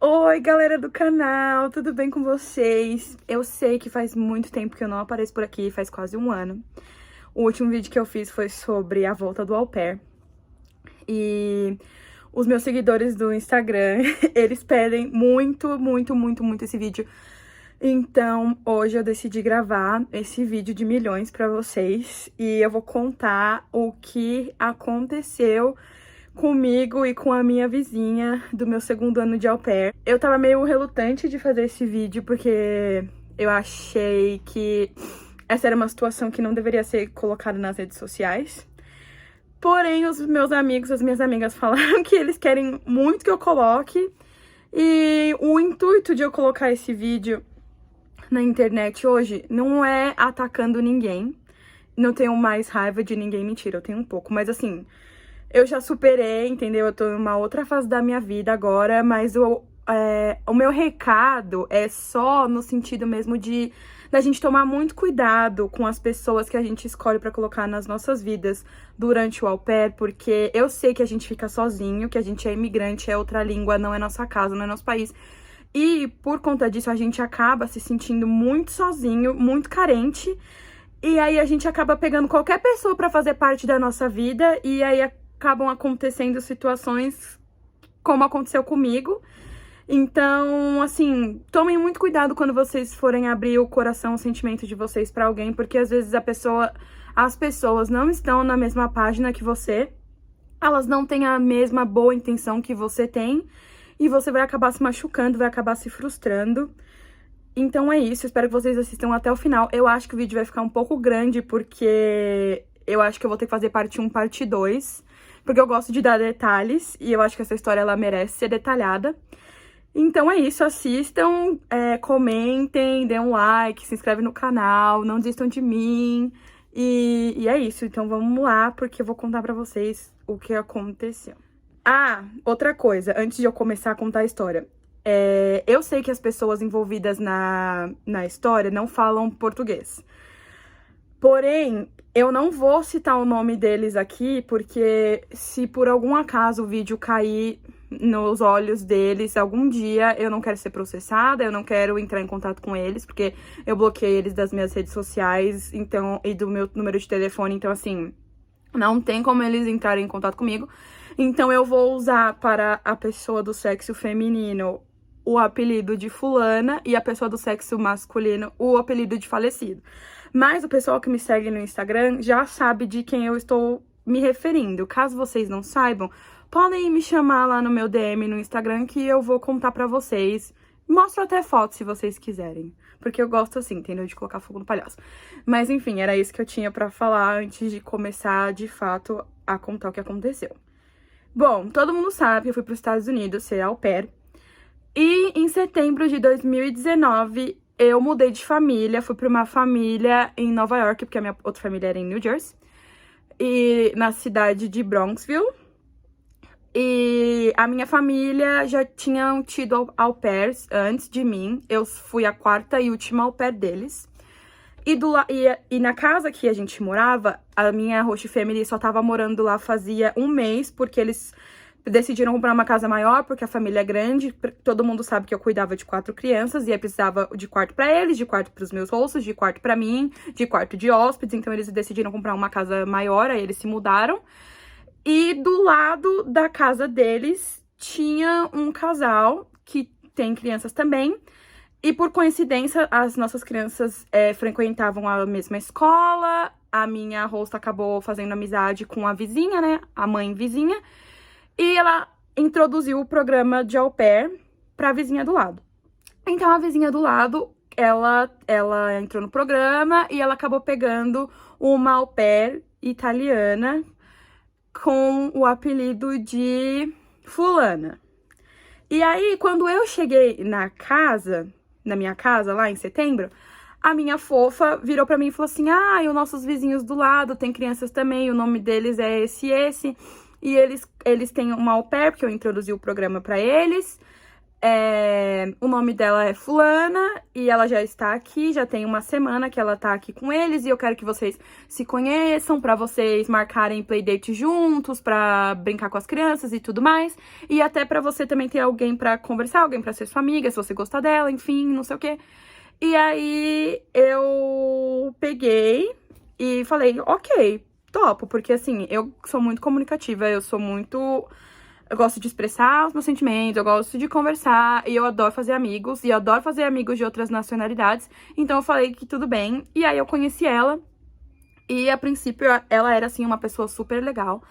Oi, galera do canal, tudo bem com vocês? Eu sei que faz muito tempo que eu não apareço por aqui, faz quase um ano. O último vídeo que eu fiz foi sobre a volta do au pair. E os meus seguidores do Instagram, eles pedem muito esse vídeo. Então, hoje eu decidi gravar esse vídeo de milhões pra vocês. E eu vou contar o que aconteceu comigo e com a minha vizinha do meu segundo ano de au pair. Eu tava meio relutante de fazer esse vídeo porque eu achei que essa era uma situação que não deveria ser colocada nas redes sociais. Porém, os meus amigos, as minhas amigas falaram que eles querem muito que eu coloque. E o intuito de eu colocar esse vídeo na internet hoje não é atacando ninguém. Não tenho mais raiva de ninguém, mentira, eu tenho um pouco, mas assim, eu já superei, entendeu? Eu tô em uma outra fase da minha vida agora, mas o meu recado é só no sentido mesmo de da gente tomar muito cuidado com as pessoas que a gente escolhe pra colocar nas nossas vidas durante o au pair, porque eu sei que a gente fica sozinho, que a gente é imigrante, é outra língua, não é nossa casa, não é nosso país. E por conta disso a gente acaba se sentindo muito sozinho, muito carente. E aí a gente acaba pegando qualquer pessoa pra fazer parte da nossa vida e aí acabam acontecendo situações como aconteceu comigo. Então, assim, tomem muito cuidado quando vocês forem abrir o coração, o sentimento de vocês pra alguém, porque às vezes as pessoas não estão na mesma página que você, elas não têm a mesma boa intenção que você tem, e você vai acabar se machucando, vai acabar se frustrando. Então é isso, espero que vocês assistam até o final. Eu acho que o vídeo vai ficar um pouco grande, porque eu acho que eu vou ter que fazer parte 1, parte 2, porque eu gosto de dar detalhes, e eu acho que essa história, ela merece ser detalhada. Então é isso, assistam, comentem, dêem um like, se inscrevem no canal, não desistam de mim. E é isso, então vamos lá, porque eu vou contar pra vocês o que aconteceu. Ah, outra coisa, antes de eu começar a contar a história. Eu sei que as pessoas envolvidas na história não falam português. Porém, eu não vou citar o nome deles aqui, porque se por algum acaso o vídeo cair nos olhos deles algum dia, eu não quero ser processada, eu não quero entrar em contato com eles, porque eu bloqueei eles das minhas redes sociais, então, e do meu número de telefone, então assim, não tem como eles entrarem em contato comigo. Então eu vou usar para a pessoa do sexo feminino o apelido de fulana e a pessoa do sexo masculino o apelido de falecido. Mas o pessoal que me segue no Instagram já sabe de quem eu estou me referindo. Caso vocês não saibam, podem me chamar lá no meu DM no Instagram que eu vou contar pra vocês. Mostro até fotos se vocês quiserem, porque eu gosto assim, entendeu? De colocar fogo no palhaço. Mas enfim, era isso que eu tinha pra falar antes de começar, de fato, a contar o que aconteceu. Bom, todo mundo sabe que eu fui pros Estados Unidos ser au pair. E em setembro de 2019, eu mudei de família, fui pra uma família em Nova York, porque a minha outra família era em New Jersey, e na cidade de Bronxville. E a minha família já tinha tido au pairs antes de mim, eu fui a quarta e última au pair deles. E na casa que a gente morava, a minha host family só tava morando lá fazia um mês, porque eles decidiram comprar uma casa maior, porque a família é grande. Todo mundo sabe que eu cuidava de 4 crianças e aí precisava de quarto pra eles, de quarto pros meus hosts, de quarto pra mim, de quarto de hóspedes. Então eles decidiram comprar uma casa maior, aí eles se mudaram. E do lado da casa deles tinha um casal que tem crianças também. E por coincidência, as nossas crianças frequentavam a mesma escola. A minha host acabou fazendo amizade com a vizinha, né? A mãe vizinha. E ela introduziu o programa de au pair pra vizinha do lado. Então, a vizinha do lado, ela entrou no programa e ela acabou pegando uma au pair italiana com o apelido de fulana. E aí, quando eu cheguei na minha casa, lá em setembro, a minha fofa virou pra mim e falou assim: ah, os nossos vizinhos do lado têm crianças também, o nome deles é esse. E eles têm uma au pair, porque eu introduzi o programa pra eles. O nome dela é Fulana e ela já está aqui, já tem uma semana que ela tá aqui com eles e eu quero que vocês se conheçam pra vocês marcarem playdate juntos, pra brincar com as crianças e tudo mais. E até pra você também ter alguém pra conversar, alguém pra ser sua amiga, se você gostar dela, enfim, não sei o quê. E aí eu peguei e falei, ok, topo, porque assim, eu sou muito comunicativa, eu gosto de expressar os meus sentimentos, eu gosto de conversar, e eu adoro fazer amigos, e eu adoro fazer amigos de outras nacionalidades. Então eu falei que tudo bem, e aí eu conheci ela, e a princípio ela era, assim, uma pessoa super legal.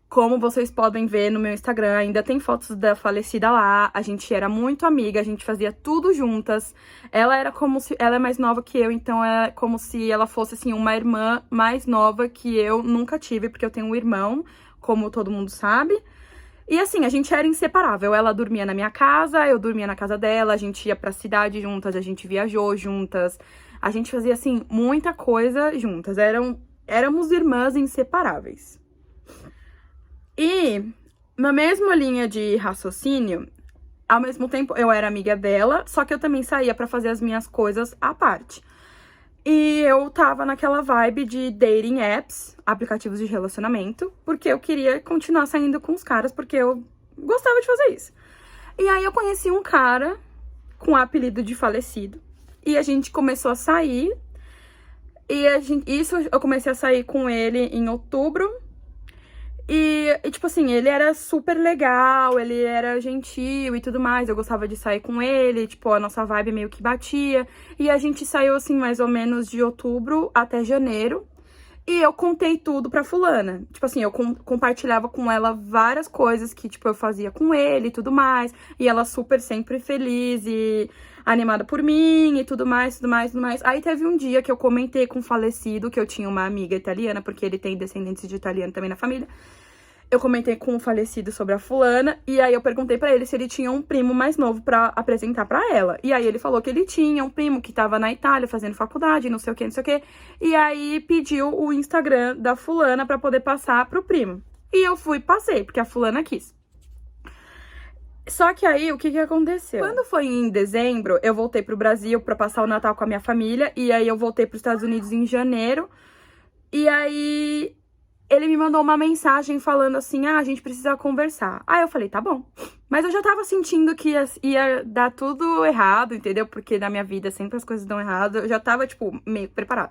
Como vocês podem ver no meu Instagram, ainda tem fotos da falecida lá, a gente era muito amiga, a gente fazia tudo juntas. Ela era como se... Ela é mais nova que eu, então é como se ela fosse, assim, uma irmã mais nova que eu nunca tive, porque eu tenho um irmão, como todo mundo sabe. E assim, a gente era inseparável. Ela dormia na minha casa, eu dormia na casa dela, a gente ia pra cidade juntas, a gente viajou juntas. A gente fazia, assim, muita coisa juntas. Éramos irmãs inseparáveis. E, na mesma linha de raciocínio, ao mesmo tempo eu era amiga dela, só que eu também saía pra fazer as minhas coisas à parte. E eu tava naquela vibe de dating apps, aplicativos de relacionamento, porque eu queria continuar saindo com os caras, porque eu gostava de fazer isso. E aí eu conheci um cara com o apelido de falecido, e a gente começou a sair, eu comecei a sair com ele em outubro. E, tipo assim, ele era super legal, ele era gentil e tudo mais. Eu gostava de sair com ele, tipo, a nossa vibe meio que batia. E a gente saiu, assim, mais ou menos de outubro até janeiro. E eu contei tudo pra fulana. Tipo assim, eu compartilhava com ela várias coisas que, tipo, eu fazia com ele e tudo mais. E ela super sempre feliz e animada por mim e tudo mais, tudo mais, tudo mais. Aí teve um dia que eu comentei com o falecido, que eu tinha uma amiga italiana, porque ele tem descendentes de italiano também na família. Eu comentei com o falecido sobre a fulana, e aí eu perguntei pra ele se ele tinha um primo mais novo pra apresentar pra ela. E aí ele falou que ele tinha um primo que tava na Itália fazendo faculdade, não sei o que, não sei o que. E aí pediu o Instagram da fulana pra poder passar pro primo. E eu passei, porque a fulana quis. Só que aí, o que aconteceu? Quando foi em dezembro, eu voltei pro Brasil pra passar o Natal com a minha família, e aí eu voltei pros Estados Unidos em janeiro. E aí ele me mandou uma mensagem falando assim, a gente precisa conversar. Aí eu falei, tá bom. Mas eu já tava sentindo que ia dar tudo errado, entendeu? Porque na minha vida sempre as coisas dão errado. Eu já tava, tipo, meio preparada.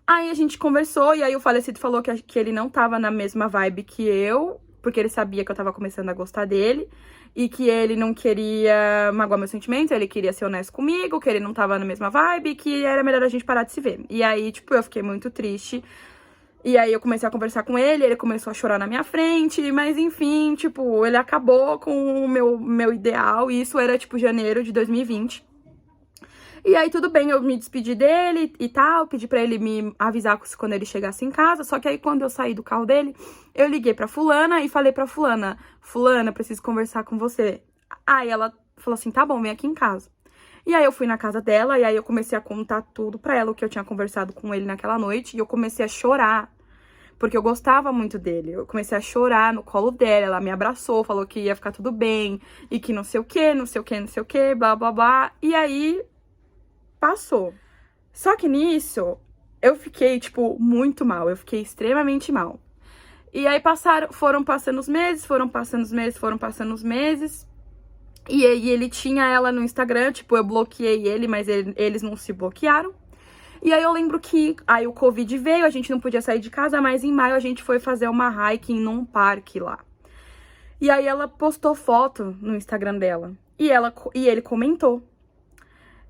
Aí a gente conversou e aí o falecido falou que ele não tava na mesma vibe que eu, porque ele sabia que eu tava começando a gostar dele. E que ele não queria magoar meus sentimentos, ele queria ser honesto comigo, que ele não tava na mesma vibe, que era melhor a gente parar de se ver. E aí, tipo, eu fiquei muito triste. E aí eu comecei a conversar com ele começou a chorar na minha frente, mas enfim, tipo, ele acabou com o meu ideal, e isso era, tipo, janeiro de 2020. E aí tudo bem, eu me despedi dele e tal, pedi pra ele me avisar quando ele chegasse em casa, só que aí quando eu saí do carro dele, eu liguei pra fulana e falei pra fulana, preciso conversar com você. Aí ela falou assim, tá bom, vem aqui em casa. E aí eu fui na casa dela, e aí eu comecei a contar tudo pra ela, o que eu tinha conversado com ele naquela noite, e eu comecei a chorar, porque eu gostava muito dele. Eu comecei a chorar no colo dela, ela me abraçou, falou que ia ficar tudo bem, e que não sei o que, não sei o que, não sei o que, blá, blá, blá. E aí passou. Só que nisso, eu fiquei, tipo, muito mal, eu fiquei extremamente mal. E aí foram passando os meses, e aí ele tinha ela no Instagram, tipo, eu bloqueei ele, mas eles não se bloquearam. E aí eu lembro que aí o Covid veio, a gente não podia sair de casa, mas em maio a gente foi fazer uma hiking num parque lá. E aí ela postou foto no Instagram dela, e ele comentou.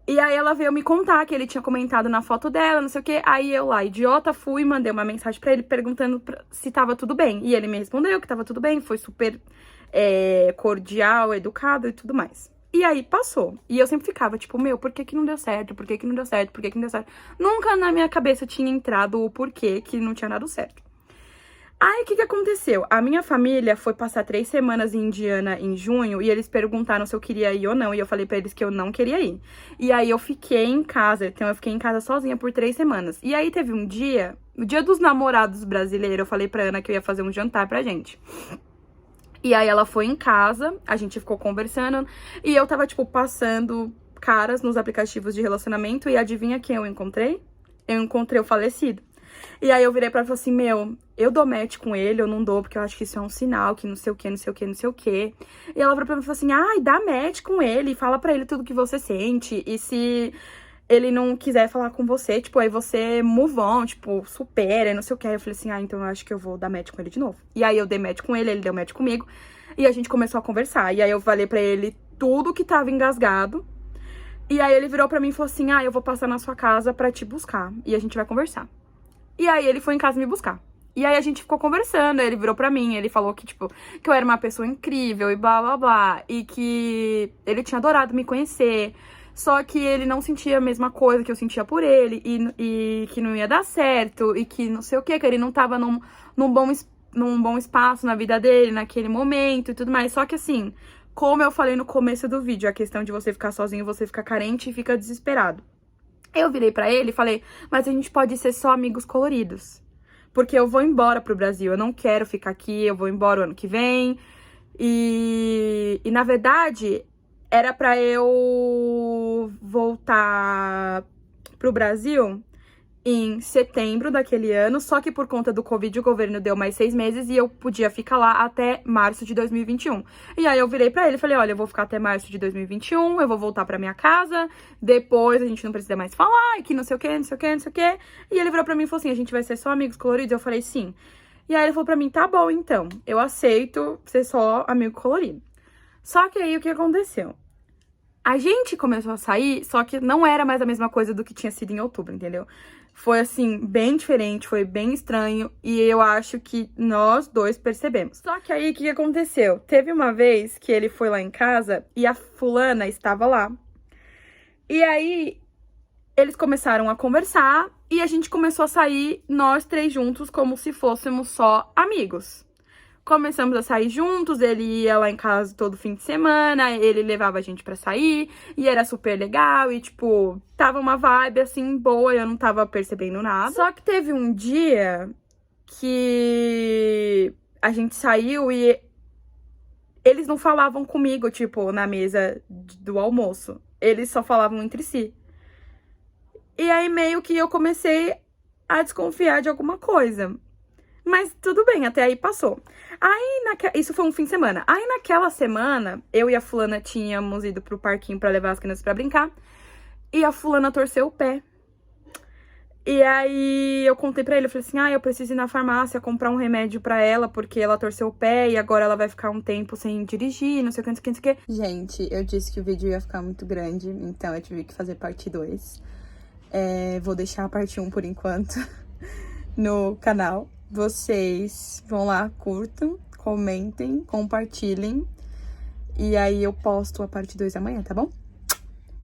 E aí ela veio me contar que ele tinha comentado na foto dela, não sei o que. Aí eu lá, idiota, fui e mandei uma mensagem pra ele perguntando se tava tudo bem. E ele me respondeu que tava tudo bem, foi super cordial, educado e tudo mais. E aí passou. E eu sempre ficava, tipo, meu, por que não deu certo? Por que não deu certo? Por que não deu certo? Nunca na minha cabeça tinha entrado o porquê que não tinha dado certo. Aí, o que aconteceu? A minha família foi passar 3 semanas em Indiana em junho e eles perguntaram se eu queria ir ou não. E eu falei pra eles que eu não queria ir. E aí, eu fiquei em casa. Então, eu fiquei em casa sozinha por 3 semanas. E aí, teve um dia, no dia dos namorados brasileiros, eu falei pra Ana que eu ia fazer um jantar pra gente. E aí ela foi em casa, a gente ficou conversando, e eu tava, tipo, passando caras nos aplicativos de relacionamento, e adivinha quem eu encontrei? Eu encontrei o falecido. E aí eu virei pra ela e falei assim, meu, eu dou match com ele, eu não dou, porque eu acho que isso é um sinal, que não sei o que, não sei o que, não sei o que. E ela virou pra mim e falou assim, ai, dá match com ele, fala pra ele tudo que você sente, e se ele não quiser falar com você, tipo, aí você move on, tipo, supera, e não sei o que. Aí eu falei assim, ah, então eu acho que eu vou dar match com ele de novo. E aí eu dei match com ele deu match comigo, e a gente começou a conversar. E aí eu falei pra ele tudo que tava engasgado, e aí ele virou pra mim e falou assim, ah, eu vou passar na sua casa pra te buscar, e a gente vai conversar. E aí ele foi em casa me buscar. E aí a gente ficou conversando, ele virou pra mim, ele falou que, tipo, que eu era uma pessoa incrível e blá, blá, blá. E que ele tinha adorado me conhecer, só que ele não sentia a mesma coisa que eu sentia por ele, e que não ia dar certo, e que não sei o que ele não tava num bom espaço na vida dele, naquele momento e tudo mais. Só que assim, como eu falei no começo do vídeo, a questão de você ficar sozinho, você fica carente e fica desesperado. Eu virei pra ele e falei, mas a gente pode ser só amigos coloridos. Porque eu vou embora pro Brasil, eu não quero ficar aqui, eu vou embora o ano que vem. E na verdade, era pra eu voltar pro Brasil em setembro daquele ano, só que por conta do Covid o governo deu mais 6 meses e eu podia ficar lá até março de 2021. E aí eu virei pra ele e falei, olha, eu vou ficar até março de 2021, eu vou voltar pra minha casa, depois a gente não precisa mais falar, e que não sei o que, não sei o que, não sei o que. E ele virou pra mim e falou assim, a gente vai ser só amigos coloridos? Eu falei, sim. E aí ele falou pra mim, tá bom então, eu aceito ser só amigo colorido. Só que aí o que aconteceu? A gente começou a sair, só que não era mais a mesma coisa do que tinha sido em outubro, entendeu? Foi, assim, bem diferente, foi bem estranho, e eu acho que nós dois percebemos. Só que aí, o que aconteceu? Teve uma vez que ele foi lá em casa e a fulana estava lá. E aí, eles começaram a conversar e a gente começou a sair, nós três juntos, como se fôssemos só amigos. Começamos a sair juntos, ele ia lá em casa todo fim de semana, ele levava a gente pra sair, e era super legal, e tipo, tava uma vibe assim, boa, eu não tava percebendo nada. Só que teve um dia que a gente saiu e eles não falavam comigo, tipo, na mesa do almoço. Eles só falavam entre si. E aí meio que eu comecei a desconfiar de alguma coisa. Mas tudo bem, até aí passou. Aí, isso foi um fim de semana. Aí, naquela semana, eu e a fulana tínhamos ido pro parquinho pra levar as crianças pra brincar. E a fulana torceu o pé. E aí, eu contei pra ele, eu falei assim, eu preciso ir na farmácia comprar um remédio pra ela, porque ela torceu o pé e agora ela vai ficar um tempo sem dirigir, não sei o que, não sei o que, não sei o que. Gente, eu disse que o vídeo ia ficar muito grande, então eu tive que fazer parte 2. Vou deixar a parte 1 por enquanto no canal. Vocês vão lá, curtam, comentem, compartilhem. E aí eu posto a parte 2 amanhã, tá bom?